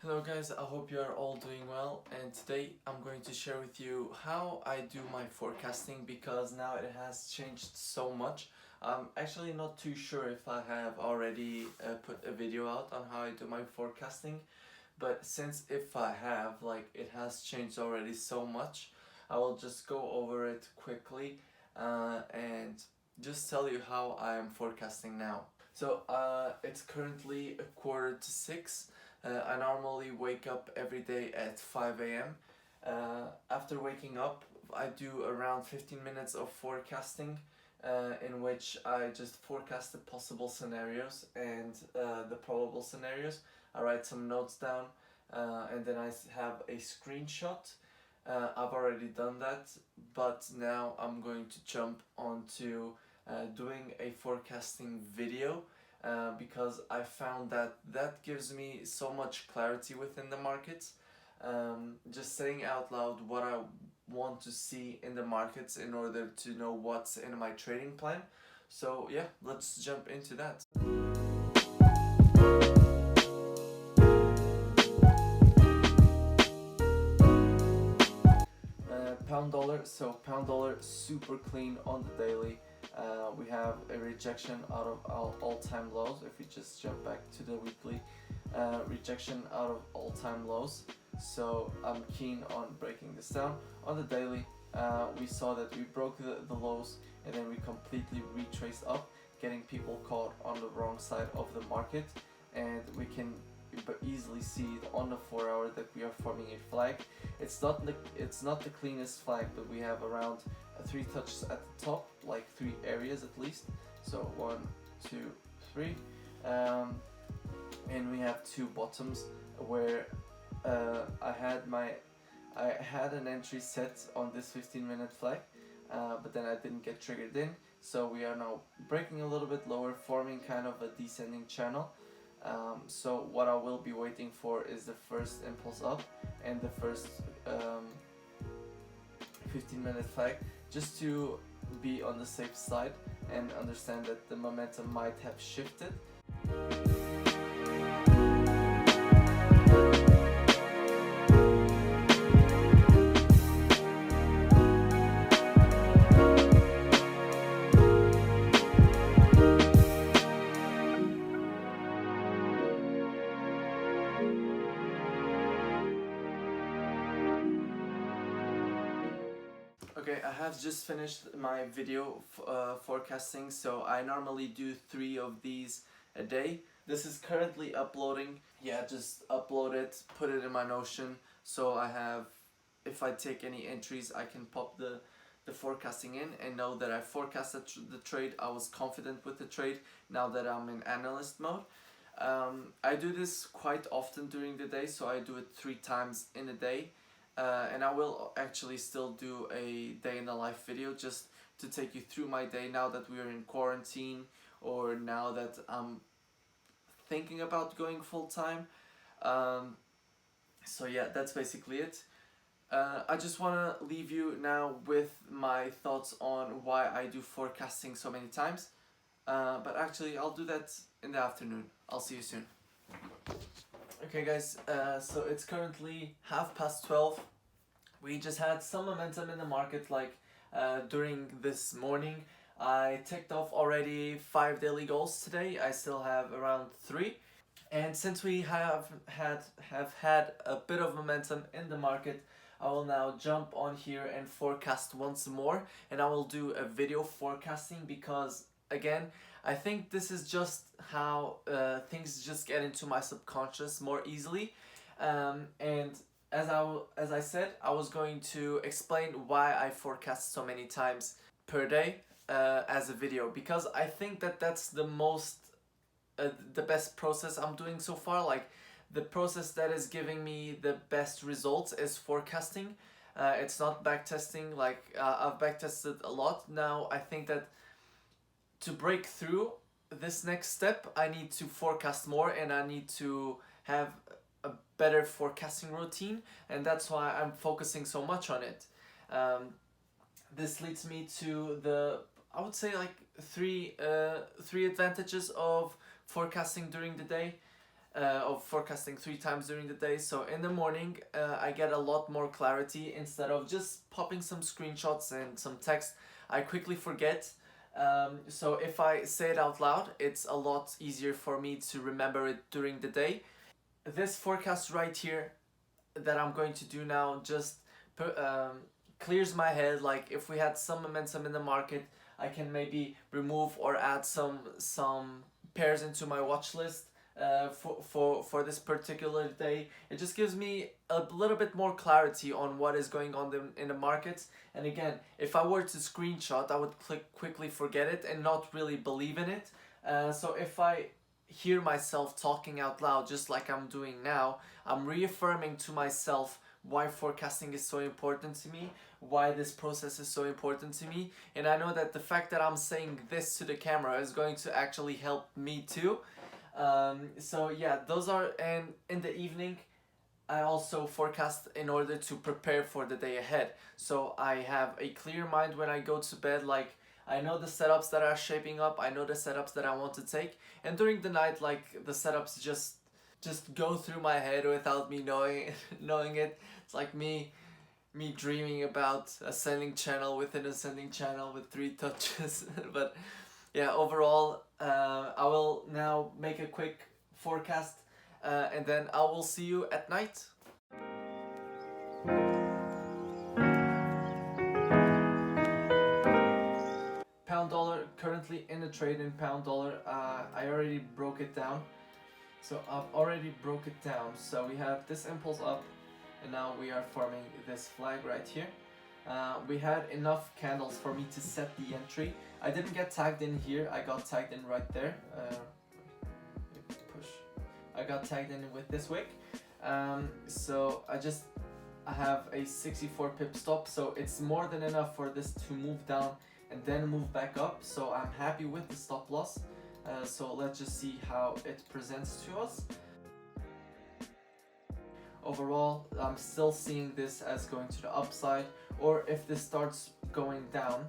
Hello guys, I hope you are all doing well, and today I'm going to share with you how I do my forecasting because now it has changed so much. I'm actually not too sure if I have already put a video out on how I do my forecasting, but since if I have, like, it has changed already so much, I will just go over it quickly and just tell you how I am forecasting now. So it's currently 5:45. I normally wake up every day at 5 a.m. After waking up, I do around 15 minutes of forecasting, in which I just forecast the possible scenarios and the probable scenarios. I write some notes down, and then I have a screenshot. I've already done that, but now I'm going to jump onto doing a forecasting video. Because I found that gives me so much clarity within the markets. Just saying out loud what I want to see in the markets in order to know what's in my trading plan. So yeah, let's jump into that. Pound dollar, so pound dollar super clean on the daily. We have a rejection out of our all-time lows. If we just jump back to the weekly, rejection out of all-time lows. So I'm keen on breaking this down. On the daily, we saw that we broke the lows and then we completely retraced up, getting people caught on the wrong side of the market, and we can easily see on the 4 hour that we are forming a flag. It's not the cleanest flag, but we have around 3 touches at the top, like 3 areas at least. So 1, 2, 3, and we have 2 bottoms where I had an entry set on this 15-minute flag, but then I didn't get triggered in. So we are now breaking a little bit lower, forming kind of a descending channel. So what I will be waiting for is the first impulse up and the first 15-minute flag, just to be on the safe side and understand that the momentum might have shifted. Okay, I have just finished my video forecasting, so I normally do 3 of these a day. This is currently uploading. Yeah, just upload it, put it in my Notion, so I have, if I take any entries, I can pop the forecasting in and know that I forecasted the trade. I was confident with the trade now that I'm in analyst mode. I do this quite often during the day, so I do it 3 times in a day. And I will actually still do a day in the life video just to take you through my day now that we are in quarantine, or now that I'm thinking about going full time. So yeah, that's basically it. I just want to leave you now with my thoughts on why I do forecasting so many times. But actually I'll do that in the afternoon. I'll see you soon. Okay guys, so it's currently 12:30. We just had some momentum in the market, like during this morning. I ticked off already 5 daily goals today. I still have around 3. And since we have had a bit of momentum in the market, I will now jump on here and forecast once more, and I will do a video forecasting because, again, I think this is just how things just get into my subconscious more easily. And as I said, I was going to explain why I forecast so many times per day as a video, because I think that that's the best process I'm doing so far. Like, the process that is giving me the best results is forecasting. It's not backtesting. Like, I've backtested a lot. Now I think that to break through this next step, I need to forecast more, and I need to have a better forecasting routine, and that's why I'm focusing so much on it. This leads me to I would say, like, three advantages of forecasting during the day. of forecasting 3 times during the day. So in the morning, I get a lot more clarity. Instead of just popping some screenshots and some text, I quickly forget. So if I say it out loud, it's a lot easier for me to remember it during the day. This forecast right here that I'm going to do now just clears my head. Like if we had some momentum in the market, I can maybe remove or add some pairs into my watch list for this particular day. It just gives me a little bit more clarity on what is going on in the markets. And again, if I were to screenshot, I would quickly forget it and not really believe in it. So if I hear myself talking out loud just like I'm doing now, I'm reaffirming to myself why forecasting is so important to me, why this process is so important to me, and I know that the fact that I'm saying this to the camera is going to actually help me too. So yeah, those are, and in the evening I also forecast in order to prepare for the day ahead. So I have a clear mind when I go to bed. Like I know the setups that are shaping up, I know the setups that I want to take, and during the night, like the setups just go through my head without me knowing it. It's like me dreaming about a ascending channel within a ascending channel with 3 touches. But yeah, overall, I will now make a quick forecast, and then I will see you at night. Pound dollar, currently in the trade in pound dollar. I already broke it down. So I've already broke it down. So we have this impulse up, and now we are forming this flag right here. We had enough candles for me to set the entry. I didn't get tagged in here, I got tagged in right there. Push. I got tagged in with this wick. So I have a 64 pip stop, so it's more than enough for this to move down and then move back up. So I'm happy with the stop loss. So let's just see how it presents to us. Overall, I'm still seeing this as going to the upside, or if this starts going down,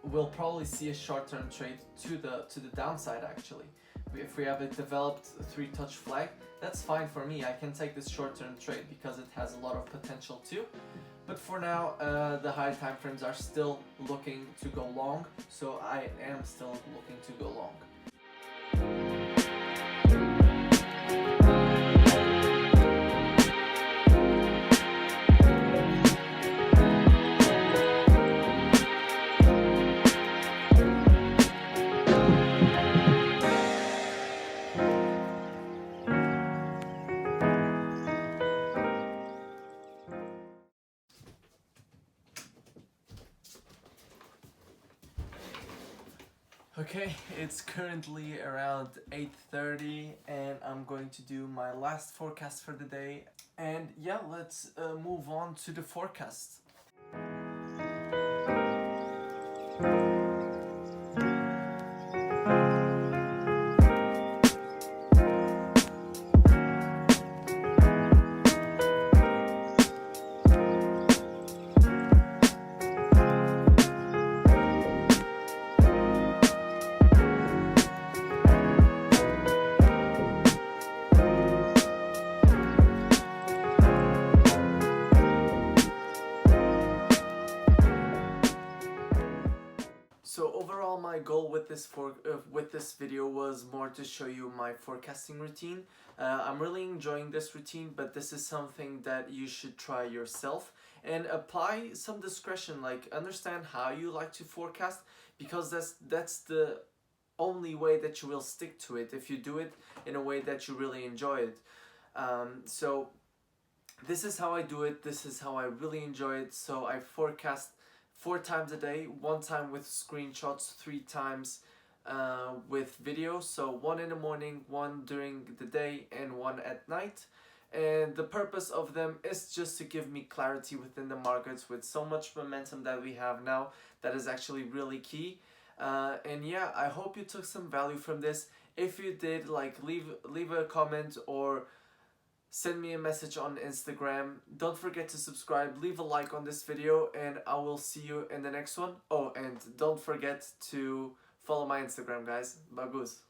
we'll probably see a short-term trade to the downside actually. If we have a developed 3-touch flag, that's fine for me. I can take this short-term trade because it has a lot of potential too. But for now, the high time frames are still looking to go long, so I am still looking to go long. Okay, it's currently around 8:30 and I'm going to do my last forecast for the day. And yeah, let's move on to the forecast. So overall, my goal with this video was more to show you my forecasting routine. I'm really enjoying this routine, but this is something that you should try yourself and apply some discretion. Like understand how you like to forecast, because that's the only way that you will stick to it if you do it in a way that you really enjoy it. So this is how I do it. This is how I really enjoy it. So I forecast 4 times a day, 1 time with screenshots, 3 times with video. So 1 in the morning, 1 during the day, and 1 at night. And the purpose of them is just to give me clarity within the markets. With so much momentum that we have now, that is actually really key. And yeah, I hope you took some value from this. If you did, like leave a comment or send me a message on Instagram. Don't forget to subscribe, leave a like on this video, and I will see you in the next one. Oh, and don't forget to follow my Instagram, guys. Bagus.